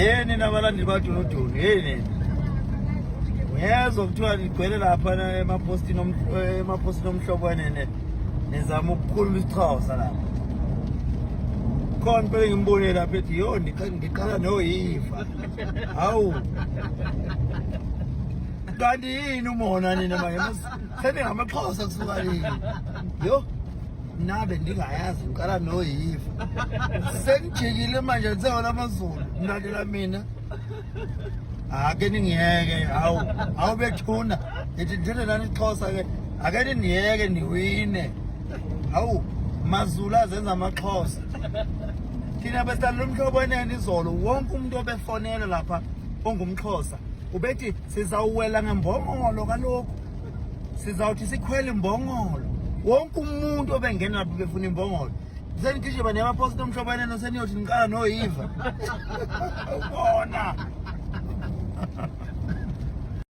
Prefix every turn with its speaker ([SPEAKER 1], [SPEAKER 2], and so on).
[SPEAKER 1] yeni nabalandeli baJoJo yeni ngiyezwa kuthiwa ligcwele lapha emapostini omhlobwane nezama ukukhuluma isiXhosa lapha khona phela ngimbone lapha ethi yo ngiqala noyiva hawu kanti yini umona nina manje seningamaXhosa kusuka lini yo nabe ndingayazi ngiqala noyiva sengijikile manje ngisewona amaZulu mlandela mina ake ningiyeke hawu bethuna ngithi njene nani iXhosa ke ake niyeke niwine hawu maZulu azenza amaXhosa thina besithandela umhlobonene izolo wonke umuntu obefonela lapha ongumXhosa ubethi sizawuwela ngembongolo kalokhu sizawuthi sikhwele imbongolo wonke umuntu obengena lapha befuna imbongolo senigijima nemaposti omhlobonene seniyothi niqala noyiva ubona